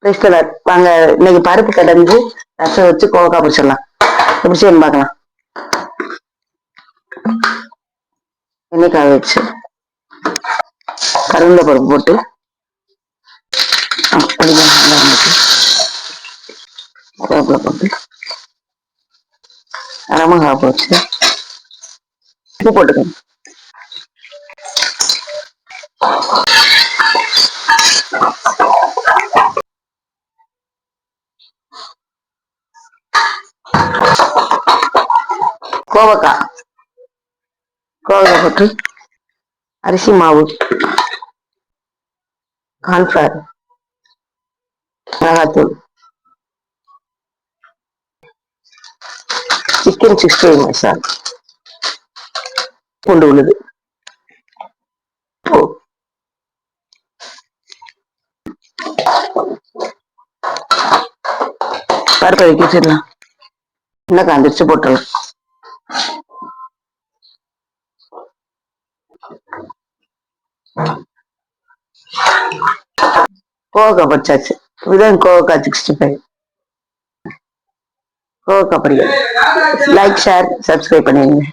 கிறிஸ்தவர் வாங்க இன்னைக்கு பருப்பு கடந்து ரசம் வச்சு கோவக்காய் பிடிச்சிடலாம். எப்படி செய்யணும் பார்க்கலாம். எண்ணெய் காய வச்சு கருவேப்பிலை பருப்பு போட்டு கருவேப்பிலை போட்டு அரமகா போட்டு உப்பு போட்டுக்கணும். கோவக்காய் போட்டு அரிசி மாவு, கார்ன்ஃபிளவர், மிளகாத்தூள், சிக்கன் 65 மசாலா, பூண்டு உள்ளது, பருப்பை வைக்க வச்சிடலாம். என்ன காந்திரிச்சு போட்டுடலாம். கோவக்காய் பறிச்சாச்சு. இதுதான் கோவக்காய் 65. கோவக்காய் பொரியல். லைக், ஷேர், சப்ஸ்கிரைப் பண்ணிடுங்க.